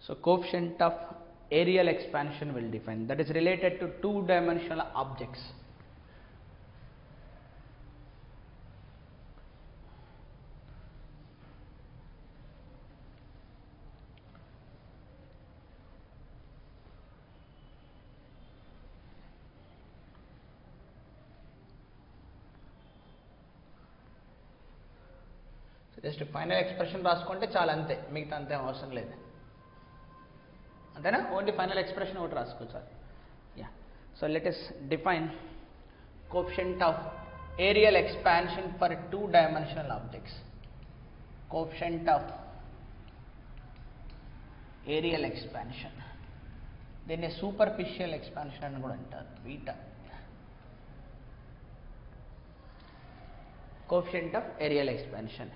So coefficient of areal expansion will define, that is related to two-dimensional objects. Just final expression రాసుకుంటే చాలా, అంతే, మిగతా అంతే అవసరం లేదు, అంతేనా? ఓన్లీ ఫైనల్ ఎక్స్ప్రెషన్ ఒకటి రాసుకోవచ్చు. Yeah, so let us define coefficient of areal expansion for two-dimensional objects. Coefficient of areal expansion, దీన్ని సూపర్ఫిషియల్ ఎక్స్పాన్షన్ అని కూడా అంటారు, beta. Coefficient of areal expansion.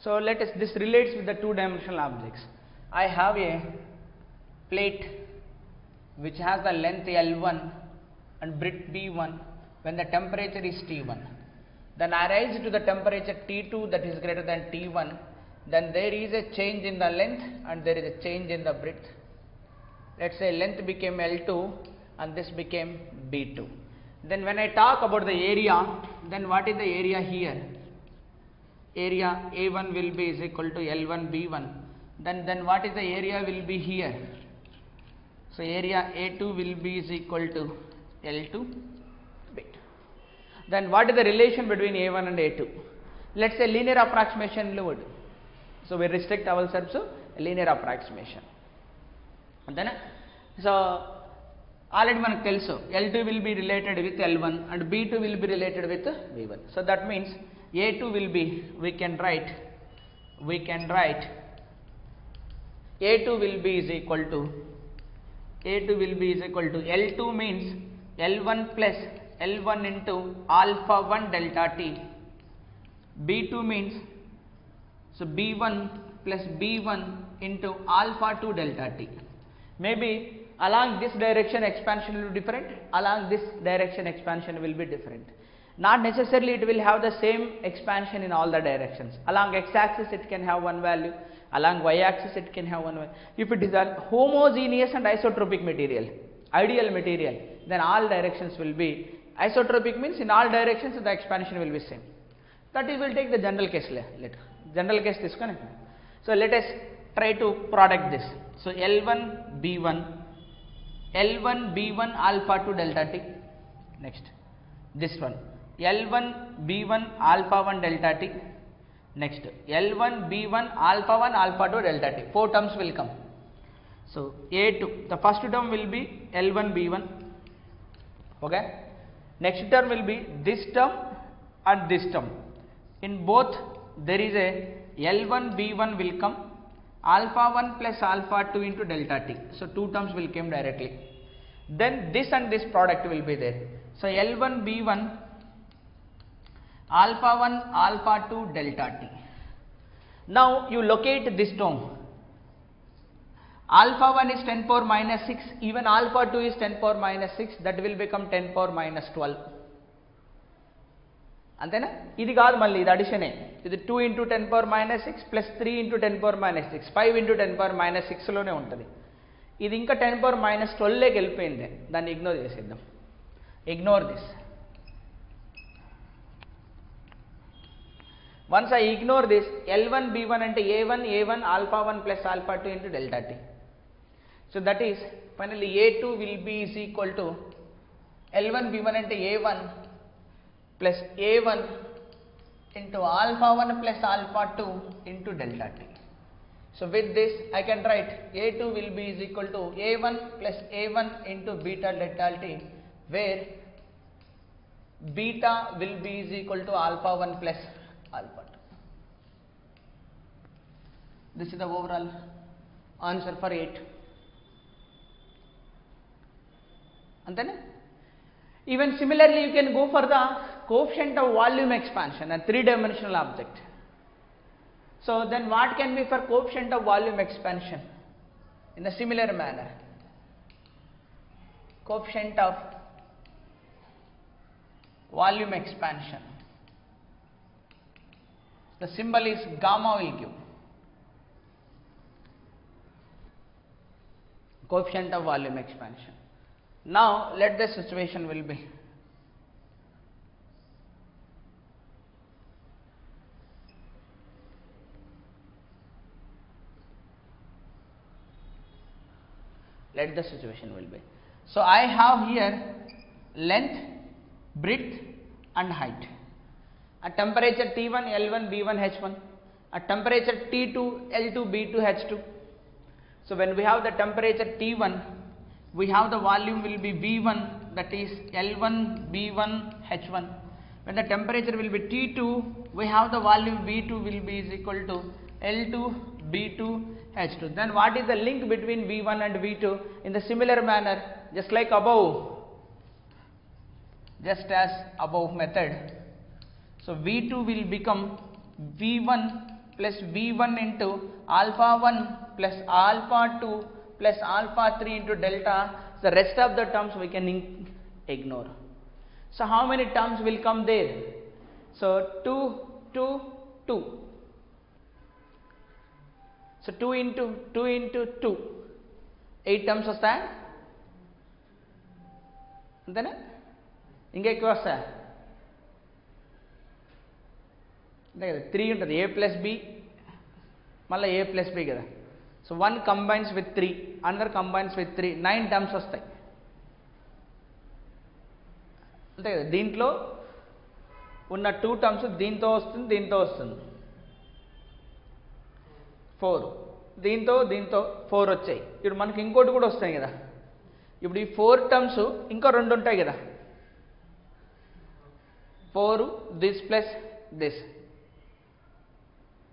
So let us, this relates with the two-dimensional objects. I have a plate which has the length L1 and breadth B1 when the temperature is T1. Then I rise to the temperature T2 that is greater than T1. Then there is a change in the length and there is a change in the breadth. Let's say length became L2 and this became B2. Then when I talk about the area, then what is the area here? Area A1 will be is equal to L1 B1. Then what is the area will be here? So area A2 will be is equal to L2 B2. Then what is the relation between A1 and A2? Let's say linear approximation load. So we restrict ourselves to linear approximation. Antena? So already మనకు తెలుసు L2 will be related with L1 and B2 will be related with B1. So that means A2 will be, we can write A2 will be is equal to L2 means L1 plus L1 into alpha 1 delta T. B2 means, so B1 plus B1 into alpha 2 delta T. Maybe along this direction expansion will be different, along this direction expansion will be different. Not necessarily it will have the same expansion in all the directions. Along x-axis it can have one value, along y-axis it can have one value. If it is a homogeneous and isotropic material, ideal material, then all directions will be isotropic, means in all directions the expansion will be same. That we will take the general case later. General case this one. So let us try to product this. So L1 B1 alpha 2 delta T. Next this one L1 B1 alpha 1 delta T. Next L1 B1 alpha 1 alpha 2 delta T. 4 terms will come. So A2, the first term will be L1 B1. Okay. Next term will be this term and this term. In both there is a L1 B1 will come, alpha 1 plus alpha 2 into delta T. So 2 terms will come directly. Then this and this product will be there. So L1 B1 alpha 1 alpha 2 delta T. Now you locate this term. Alpha 1 is 10 power minus 6, even alpha 2 is 10 power minus 6, that will become 10 power minus 12. అంతేనా? ఇది కాదు, మళ్ళీ ఇది అడిషనే. ఇది 2 into 10 power minus 6 plus 3 into 10 power minus 6, 5 into 10 power minus 6 లోనే ఉంటుంది. ఇది ఇంకా 10 power minus 12 లోకి వెళ్ళిపోయింది, దాన్ని ఇగ్నోర్ చేసేద్దాం. Ignore this. Once I ignore this, L1 B1 అంటే A1 alpha 1 plus alpha 2 into delta T. So that is finally A2 will be is equal to L1 B1 అంటే A1 plus A1 into alpha 1 plus alpha 2 into delta T. So with this I can write A2 will be is equal to A1 plus A1 into beta delta T, where beta will be is equal to alpha 1 plus alpha 2. This is the overall answer for 8. Antene? Even similarly you can go for the coefficient of volume expansion, a three-dimensional object. So then what can be for coefficient of volume expansion? In a similar manner, coefficient of volume expansion, the symbol is gamma will give. coefficient of volume expansion. Now let the situation will be so I have here length, breadth and height. At temperature T1, L1, B1, H1. At temperature T2, L2, B2, H2. So when we have the temperature T1, we have the volume will be V1, that is L1, B1, H1. When the temperature will be T2, we have the volume V2 will be is equal to L2, B2, H2. Then what is the link between V1 and V2? In the similar manner, just like above, just as above method. So V2 will become V1 plus V1 into alpha 1 plus alpha 2 plus alpha 3 into delta. The rest of the terms we can ignore. So how many terms will come there? So 2, 2, 2. So 2 into 2, 8 terms వస్తాయా? అంతేనా? ఇంకా ఎక్కువ వస్తాయా? అంతే కదా, 3 ఉంటుంది, a plus b మళ్ళీ a plus b కదా. So 1 combines with 3, another combines with 3, 9 terms వస్తాయి. అంతే కదా, దీంట్లో ఉన్న 2 టర్మ్స్ దీంతో వస్తుంది, దీంతో వస్తుంది 4, దీంతో 4 వచ్చాయి. ఇప్పుడు మనకి ఇంకోటి కూడా వస్తాయి కదా. ఇప్పుడు ఈ 4 టర్మ్స్ ఇంకో 2 ఉంటాయి కదా, 4 దిస్ ప్లస్ దిస్,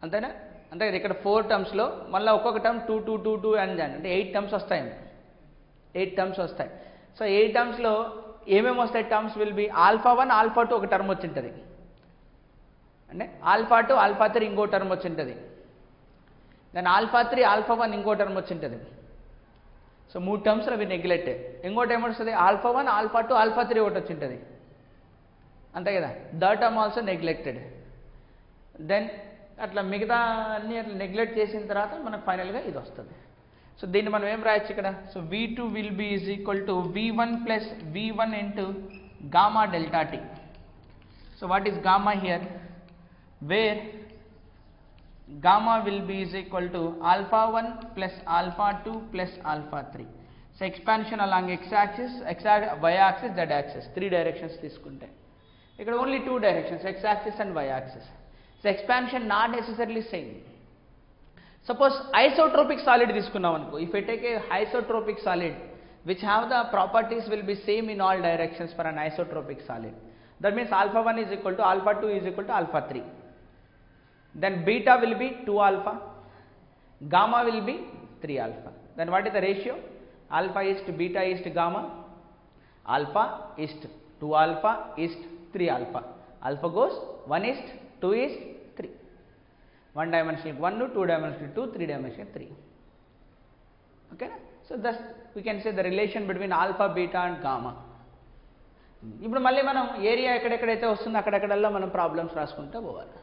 అంతేనా? అంతే కదా, ఇక్కడ 4 టర్మ్స్లో మళ్ళీ ఒక్కొక్క టర్మ్ 2, 2, 2, 2 అని అంటే 8 టర్మ్స్ వస్తాయి. 8 టర్మ్స్ వస్తాయి. సో 8 టర్మ్స్లో ఏమేమి వస్తాయి? Terms will be alpha 1, alpha 2 ఒక టర్మ్ వచ్చి ఉంటుంది, అంటే ఆల్ఫా 2, ఆల్ఫా 3 ఇంకో టర్మ్ వచ్చి ఉంటుంది, దెన్ ఆల్ఫా 3, ఆల్ఫా 1 ఇంకో టర్మ్ వచ్చి ఉంటుంది. సో 3 టర్మ్స్ అవి నెగ్లెక్ట్. ఇంకోటి ఏమొస్తుంది? ఆల్ఫా 1, ఆల్ఫా 2, ఆల్ఫా 3 ఒకటి వచ్చి ఉంటుంది, అంతే కదా. Third term also neglected. Then అట్లా మిగతా అన్ని అట్లా నెగ్లెక్ట్ చేసిన తర్వాత మనకు ఫైనల్గా ఇది వస్తుంది. సో దీన్ని మనం ఏం రాయొచ్చు ఇక్కడ? So V2 will be is equal to V1 plus V1 into gamma delta T. So what is gamma here? Where gamma will be is equal to alpha 1 plus alpha 2 plus alpha 3. So expansion along x-axis, y-axis, z-axis, 3 directions తీసుకుంటే ఇక్కడ only 2 directions, x-axis and y-axis. So expansion not necessarily same. Suppose isotropic solid తీసుకున్నాం అనుకో, if I take a isotropic solid which have the properties will be same in all directions for an isotropic solid, that means alpha 1 is equal to alpha 2 is equal to alpha 3. Then beta will be 2 alpha, gamma will be 3 alpha. Then what is the ratio? Alpha is to beta is to gamma, alpha is to 2 alpha is to 3 alpha. Alpha goes 1 is to 2 is 3. 1 dimensional 1, 2 dimensional 2, 3 dimensional 3. Okay? So thus we can say the relation between alpha, beta and gamma. ఇప్పుడు మళ్ళీ మనం area ఎక్కడెక్కడైతే వస్తుందో అక్కడెక్కడల్లా మనం problems రాసుకుంటూ పోవాలి,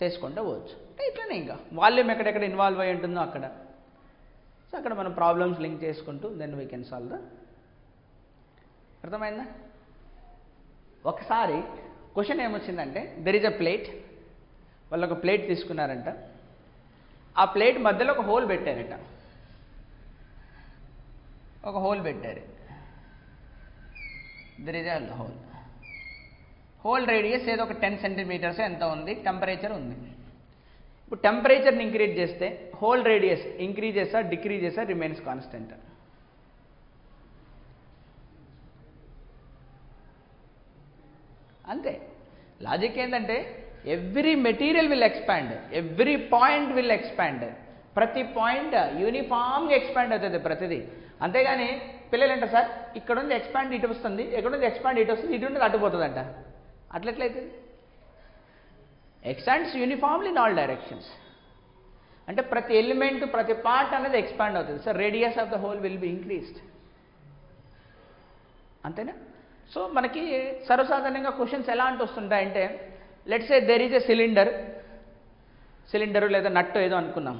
చేసుకుంటూ పోవచ్చు. ఇట్లనే ఇంకా వాల్యూమ్ ఎక్కడెక్కడ ఇన్వాల్వ్ అయి ఉంటుందో అక్కడ, సో అక్కడ మనం ప్రాబ్లమ్స్ లింక్ చేసుకుంటూ then we can solve the. అర్థమైందా? ఒకసారి క్వశ్చన్ ఏమొచ్చిందంటే, దెర్ ఈజ్ అ ప్లేట్, వాళ్ళు ఒక ప్లేట్ తీసుకున్నారంట, ఆ ప్లేట్ మధ్యలో ఒక హోల్ పెట్టారట, ఒక హోల్ పెట్టారు, there is a whole radius ఏదో ఒక 10 సెంటీమీటర్స్ ఎంత ఉంది, టెంపరేచర్ ఉంది. ఇప్పుడు టెంపరేచర్ని ఇంక్రీజ్ చేస్తే హోల్ రేడియస్ ఇంక్రీజ్ చేస్తా, డిక్రీజ్ చేస్తా, రిమైన్స్ కాన్స్టెంట్. అంతే లాజిక్. ఏంటంటే every material will expand, every point will expand, ప్రతి పాయింట్ యూనిఫామ్గా ఎక్స్పాండ్ అవుతుంది ప్రతిదీ. అంతేగాని పిల్లలు అంటారు, సార్ ఇక్కడ ఉంది ఎక్స్పాండ్ ఇటు వస్తుంది, ఎక్కడ ఉంది ఎక్స్పాండ్ ఇటు వస్తుంది, ఇటు ఉంది అటుపోతుందంట. అట్లెట్లయితే expands uniformly in all directions, అంటే ప్రతి ఎలిమెంట్ ప్రతి పార్ట్ అనేది ఎక్స్పాండ్ అవుతుంది. So radius of the hole will be increased, అంతేనా? సో మనకి సర్వసాధారణంగా క్వశ్చన్స్ ఎలాంటి వస్తుంటాయంటే, let's say there is a cylinder లేదా నట్టు ఏదో అనుకున్నాం.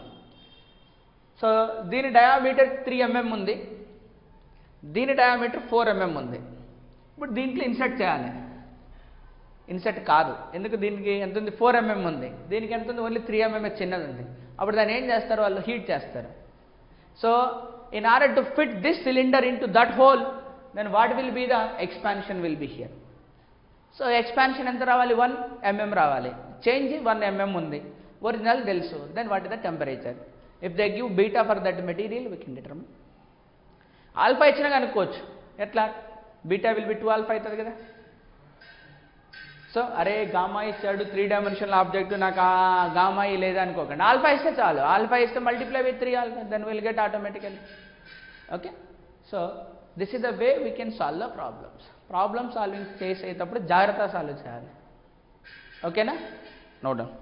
సో దీని డయామీటర్ 3 mm ఉంది, దీని డయామీటర్ 4 mm ఉంది. ఇప్పుడు దీంట్లో ఇన్సర్ట్ చేయాలి. ఇన్సర్ట్ కాదు, ఎందుకు దీనికి ఎంత ఉంది, 4 mm ఉంది, దీనికి ఎంత ఉంది, ఓన్లీ 3 mm చిన్నది ఉంది. అప్పుడు దాన్ని ఏం చేస్తారు, వాళ్ళు హీట్ చేస్తారు. So in order to fit this cylinder into that hole, then what will be the expansion will be here. So expansion ఎంత రావాలి, 1 mm రావాలి. చేంజ్ 1 mm ఉంది, ఒరిజినల్ తెలుసు. Then what is the temperature. If they give beta for that material we can determine. Alpha ఇచ్చినా కనుక్కోవచ్చు. ఎట్లా, beta will be 2 alpha అవుతుంది కదా. సో అరే గామా ఇచ్చాడు 3 డైమెన్షనల్ ఆబ్జెక్ట్, నాకు ఆ గామా లేదా అనుకోకండి, ఆల్ఫా ఇస్తే చాలు. ఆల్ఫా ఇస్తే multiply with 3 alpha, then will get automatically. Okay, so this is the way we can solve the problems. Problem solving చేసేటప్పుడు జాగ్రత్త సాల్వ్ చేయాలి. ఓకేనా, నో డౌట్.